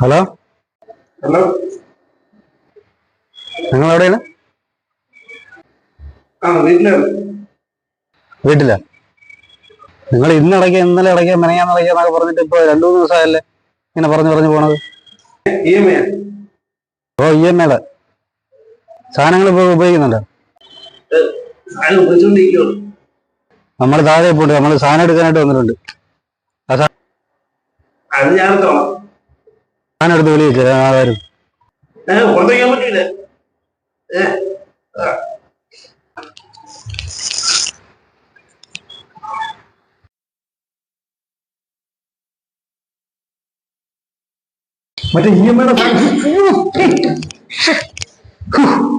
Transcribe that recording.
Hello hello. നിങ്ങൾ എവിടെയാണ്? വീട്ടില. നിങ്ങൾ ഇന്നലെ ഇടയ്ക്ക് മെനയാന്നിടയ്ക്ക് എന്നൊക്കെ പറഞ്ഞിട്ട് ഇപ്പൊ 2-3 ദിവസമായല്ലേ ഇങ്ങനെ പറഞ്ഞു പോണത്? ഓ EMI സാധനങ്ങൾ ഇപ്പൊ ഉപയോഗിക്കുന്നുണ്ടോ? നമ്മൾ താഴെ പോയിട്ട് നമ്മൾ സാധനം എടുക്കാനായിട്ട് വന്നിട്ടുണ്ട്. സാധനം എടുത്ത് വിളിച്ചു ആരും മറ്റേ EMI